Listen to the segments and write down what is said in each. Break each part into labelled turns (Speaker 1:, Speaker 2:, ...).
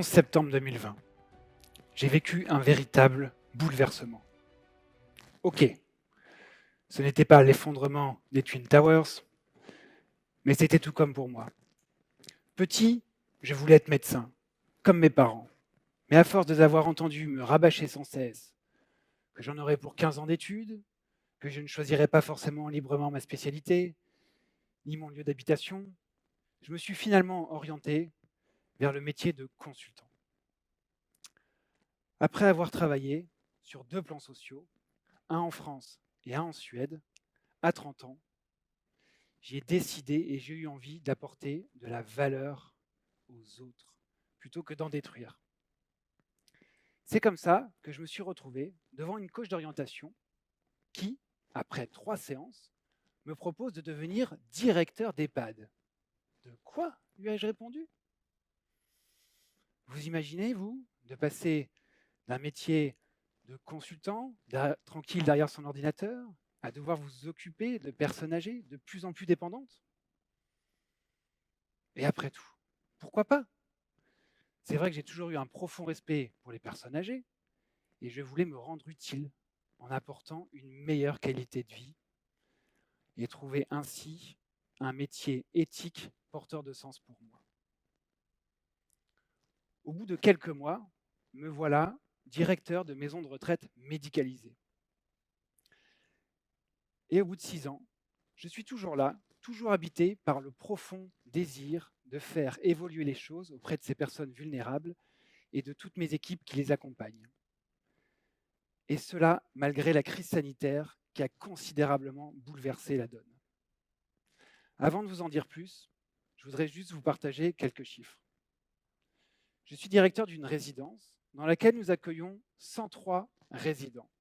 Speaker 1: 11 septembre 2020. J'ai vécu un véritable bouleversement. Ok, ce n'était pas l'effondrement des Twin Towers, mais c'était tout comme pour moi. Petit, je voulais être médecin, comme mes parents. Mais à force de les avoir entendus me rabâcher sans cesse que j'en aurais pour 15 ans d'études, que je ne choisirais pas forcément librement ma spécialité, ni mon lieu d'habitation, je me suis finalement orienté vers le métier de consultant. Après avoir travaillé sur 2 plans sociaux, un en France et un en Suède, à 30 ans, j'ai décidé et j'ai eu envie d'apporter de la valeur aux autres, plutôt que d'en détruire. C'est comme ça que je me suis retrouvé devant une coach d'orientation qui, après 3 séances, me propose de devenir directeur d'EHPAD. De quoi lui ai-je répondu? Vous imaginez, vous, de passer d'un métier de consultant, tranquille derrière son ordinateur, à devoir vous occuper de personnes âgées de plus en plus dépendantes? Et après tout, pourquoi pas? C'est vrai que j'ai toujours eu un profond respect pour les personnes âgées et je voulais me rendre utile en apportant une meilleure qualité de vie et trouver ainsi un métier éthique porteur de sens pour moi. Au bout de quelques mois, me voilà directeur de maison de retraite médicalisée. Et au bout de 6 ans, je suis toujours là, toujours habité par le profond désir de faire évoluer les choses auprès de ces personnes vulnérables et de toutes mes équipes qui les accompagnent. Et cela malgré la crise sanitaire qui a considérablement bouleversé la donne. Avant de vous en dire plus, je voudrais juste vous partager quelques chiffres. Je suis directeur d'une résidence dans laquelle nous accueillons 103 résidents.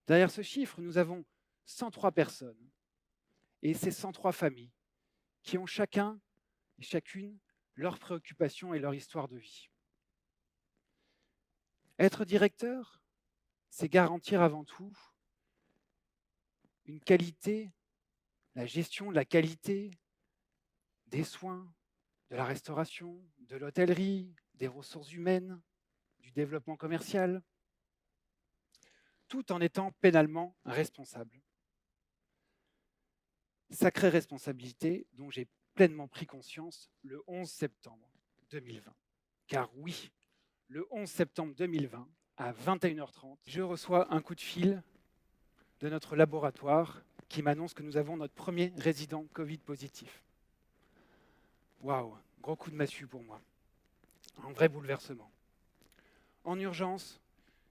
Speaker 1: Derrière ce chiffre, nous avons 103 personnes et ces 103 familles qui ont chacun et chacune leurs préoccupations et leur histoire de vie. Être directeur, c'est garantir avant tout une qualité, la gestion de la qualité des soins, de la restauration, de l'hôtellerie, des ressources humaines, du développement commercial, tout en étant pénalement responsable. Sacrée responsabilité dont j'ai pleinement pris conscience le 11 septembre 2020. Car oui, le 11 septembre 2020, à 21h30, je reçois un coup de fil de notre laboratoire qui m'annonce que nous avons notre premier résident Covid positif. Waouh, gros coup de massue pour moi. Un vrai bouleversement. En urgence,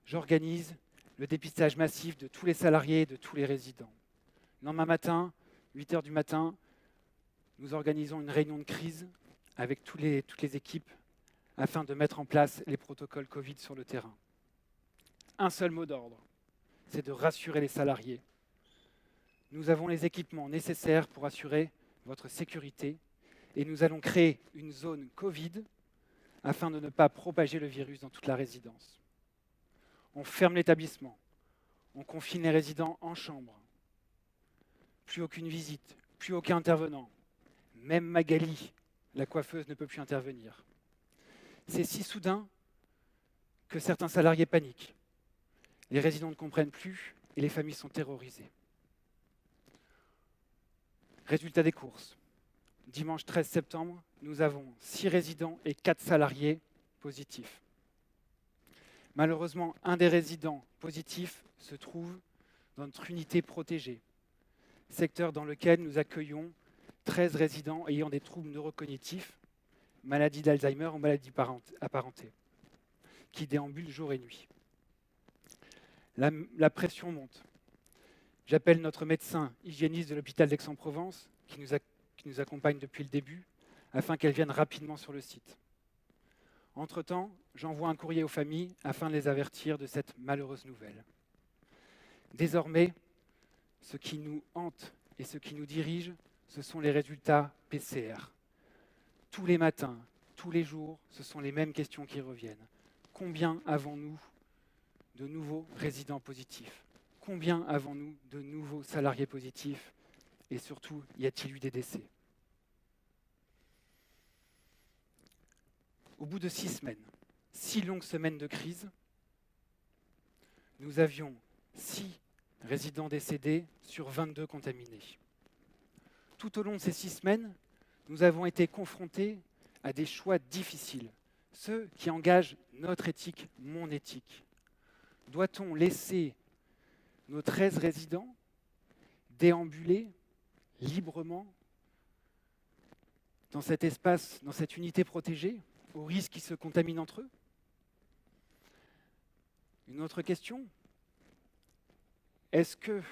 Speaker 1: j'organise le dépistage massif de tous les salariés et de tous les résidents. Le lendemain matin, 8h du matin, nous organisons une réunion de crise avec toutes les équipes afin de mettre en place les protocoles Covid sur le terrain. Un seul mot d'ordre, c'est de rassurer les salariés. Nous avons les équipements nécessaires pour assurer votre sécurité et nous allons créer une zone Covid afin de ne pas propager le virus dans toute la résidence. On ferme l'établissement, on confine les résidents en chambre. Plus aucune visite, plus aucun intervenant. Même Magali, la coiffeuse, ne peut plus intervenir. C'est si soudain que certains salariés paniquent. Les résidents ne comprennent plus et les familles sont terrorisées. Résultat des courses. Dimanche 13 septembre, nous avons 6 résidents et 4 salariés positifs. Malheureusement, un des résidents positifs se trouve dans notre unité protégée, secteur dans lequel nous accueillons 13 résidents ayant des troubles neurocognitifs, maladie d'Alzheimer ou maladie apparentée, qui déambulent jour et nuit. La pression monte. J'appelle notre médecin hygiéniste de l'hôpital d'Aix-en-Provence, qui nous accompagne depuis le début, afin qu'elle vienne rapidement sur le site. Entre-temps, j'envoie un courrier aux familles afin de les avertir de cette malheureuse nouvelle. Désormais, ce qui nous hante et ce qui nous dirige, ce sont les résultats PCR. Tous les matins, tous les jours, ce sont les mêmes questions qui reviennent. Combien avons-nous de nouveaux résidents positifs? Combien avons-nous de nouveaux salariés positifs? Et surtout, y a-t-il eu des décès? Au bout de 6 semaines, 6 longues semaines de crise. Nous avions 6 résidents décédés sur 22 contaminés. Tout au long de ces 6 semaines, nous avons été confrontés à des choix difficiles, ceux qui engagent notre éthique, mon éthique. Doit-on laisser nos 13 résidents déambuler librement dans cet espace, dans cette unité protégée, au risque qu'ils se contaminent entre eux? Une autre question, est-ce que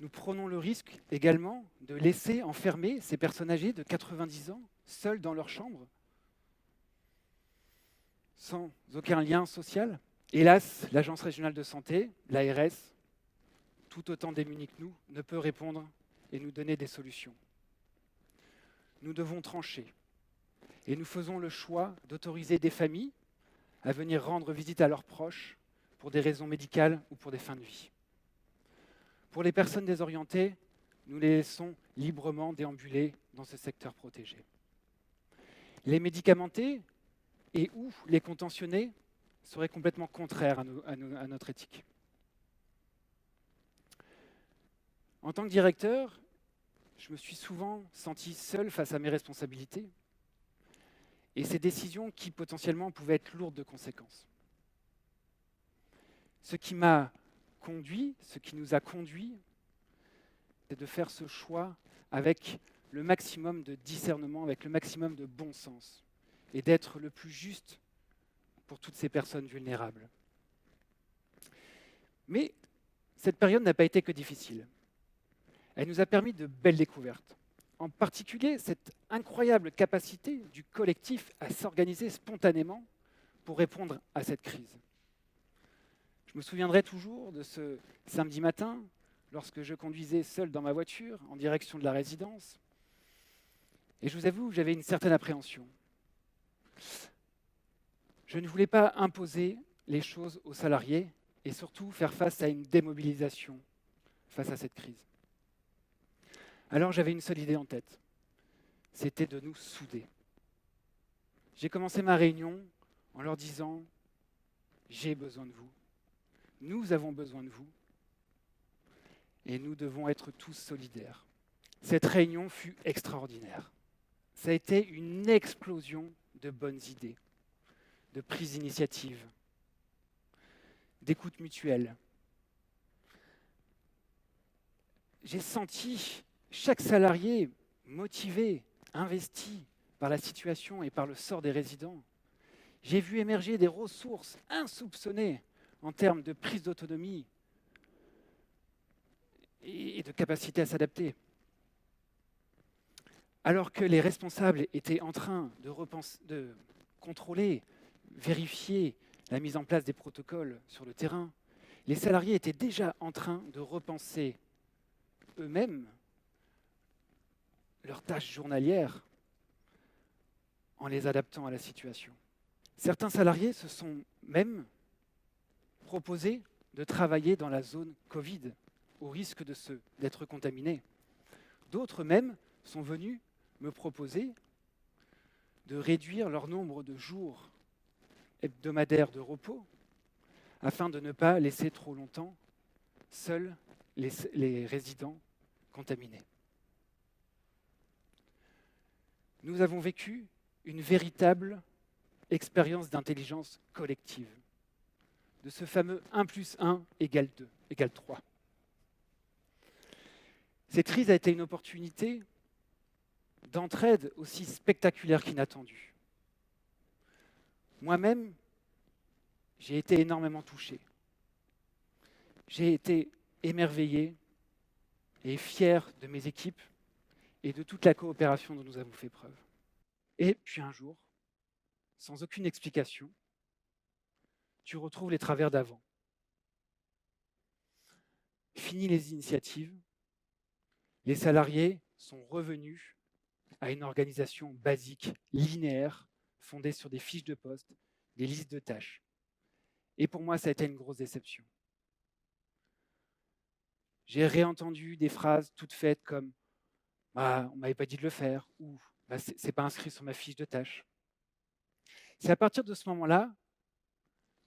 Speaker 1: nous prenons le risque également de laisser enfermer ces personnes âgées de 90 ans, seules dans leur chambre, sans aucun lien social? Hélas, l'Agence régionale de santé, l'ARS, tout autant démunie que nous, ne peut répondre et nous donner des solutions. Nous devons trancher. Et nous faisons le choix d'autoriser des familles à venir rendre visite à leurs proches pour des raisons médicales ou pour des fins de vie. Pour les personnes désorientées, nous les laissons librement déambuler dans ce secteur protégé. Les médicamentés et ou les contentionnés seraient complètement contraires à notre éthique. En tant que directeur, je me suis souvent senti seul face à mes responsabilités et ces décisions qui potentiellement pouvaient être lourdes de conséquences. Ce qui nous a conduit, c'est de faire ce choix avec le maximum de discernement, avec le maximum de bon sens, et d'être le plus juste pour toutes ces personnes vulnérables. Mais cette période n'a pas été que difficile. Elle nous a permis de belles découvertes. En particulier, cette incroyable capacité du collectif à s'organiser spontanément pour répondre à cette crise. Je me souviendrai toujours de ce samedi matin, lorsque je conduisais seul dans ma voiture en direction de la résidence. Et je vous avoue, j'avais une certaine appréhension. Je ne voulais pas imposer les choses aux salariés et surtout faire face à une démobilisation face à cette crise. Alors j'avais une seule idée en tête, c'était de nous souder. J'ai commencé ma réunion en leur disant « J'ai besoin de vous, nous avons besoin de vous et nous devons être tous solidaires ». Cette réunion fut extraordinaire. Ça a été une explosion de bonnes idées, de prise d'initiative, d'écoute mutuelle. J'ai senti chaque salarié motivé, investi par la situation et par le sort des résidents. J'ai vu émerger des ressources insoupçonnées en termes de prise d'autonomie et de capacité à s'adapter. Alors que les responsables étaient en train de contrôler, vérifier la mise en place des protocoles sur le terrain, les salariés étaient déjà en train de repenser eux-mêmes leurs tâches journalières en les adaptant à la situation. Certains salariés se sont même proposés de travailler dans la zone Covid, au risque d'être contaminés. D'autres même sont venus me proposer de réduire leur nombre de jours hebdomadaires de repos afin de ne pas laisser trop longtemps seuls les résidents contaminés. Nous avons vécu une véritable expérience d'intelligence collective, de ce fameux 1 + 1 = 2, = 3. Cette crise a été une opportunité d'entraide aussi spectaculaire qu'inattendue. Moi-même, j'ai été énormément touché. J'ai été émerveillé et fier de mes équipes et de toute la coopération dont nous avons fait preuve. Et puis un jour, sans aucune explication, tu retrouves les travers d'avant. Fini les initiatives, les salariés sont revenus à une organisation basique, linéaire, fondée sur des fiches de poste, des listes de tâches. Et pour moi, ça a été une grosse déception. J'ai réentendu des phrases toutes faites comme « on ne m'avait pas dit de le faire » ou « c'est pas inscrit sur ma fiche de tâches ». C'est à partir de ce moment-là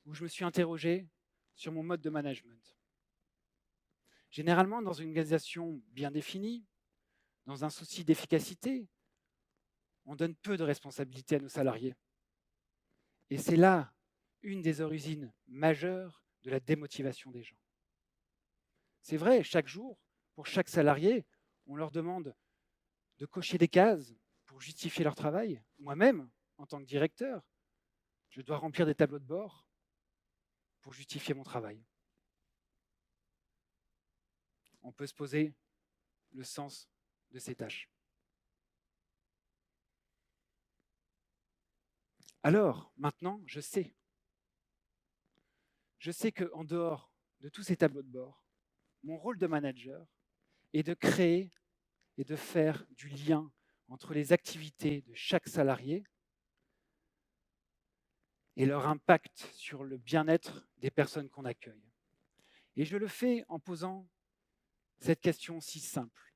Speaker 1: où je me suis interrogé sur mon mode de management. Généralement, dans une organisation bien définie, dans un souci d'efficacité, on donne peu de responsabilités à nos salariés. Et c'est là une des origines majeures de la démotivation des gens. C'est vrai, chaque jour, pour chaque salarié, on leur demande de cocher des cases pour justifier leur travail. Moi-même, en tant que directeur, je dois remplir des tableaux de bord pour justifier mon travail. On peut se poser le sens de ces tâches. Alors, maintenant, je sais. Je sais qu'en dehors de tous ces tableaux de bord, mon rôle de manager est de créer et de faire du lien entre les activités de chaque salarié et leur impact sur le bien-être des personnes qu'on accueille. Et je le fais en posant cette question si simple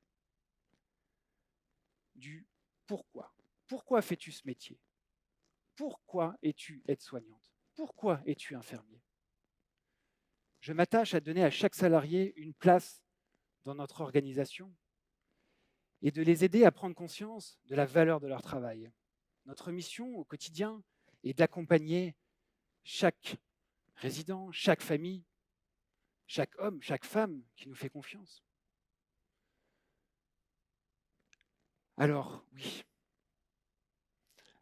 Speaker 1: du pourquoi. Pourquoi fais-tu ce métier? Pourquoi es-tu aide-soignante? Pourquoi es-tu infirmier? Je m'attache à donner à chaque salarié une place dans notre organisation et de les aider à prendre conscience de la valeur de leur travail. Notre mission au quotidien est d'accompagner chaque résident, chaque famille, chaque homme, chaque femme qui nous fait confiance. Alors, oui,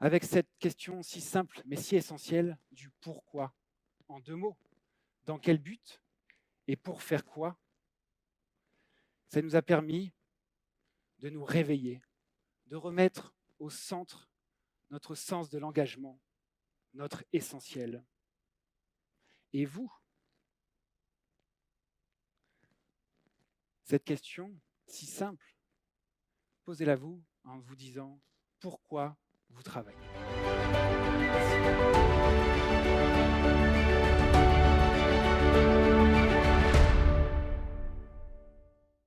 Speaker 1: avec cette question si simple mais si essentielle du pourquoi, en 2 mots, dans quel but et pour faire quoi, ça nous a permis de nous réveiller, de remettre au centre notre sens de l'engagement, notre essentiel. Et vous, cette question si simple, posez-la vous en vous disant pourquoi vous travaillez.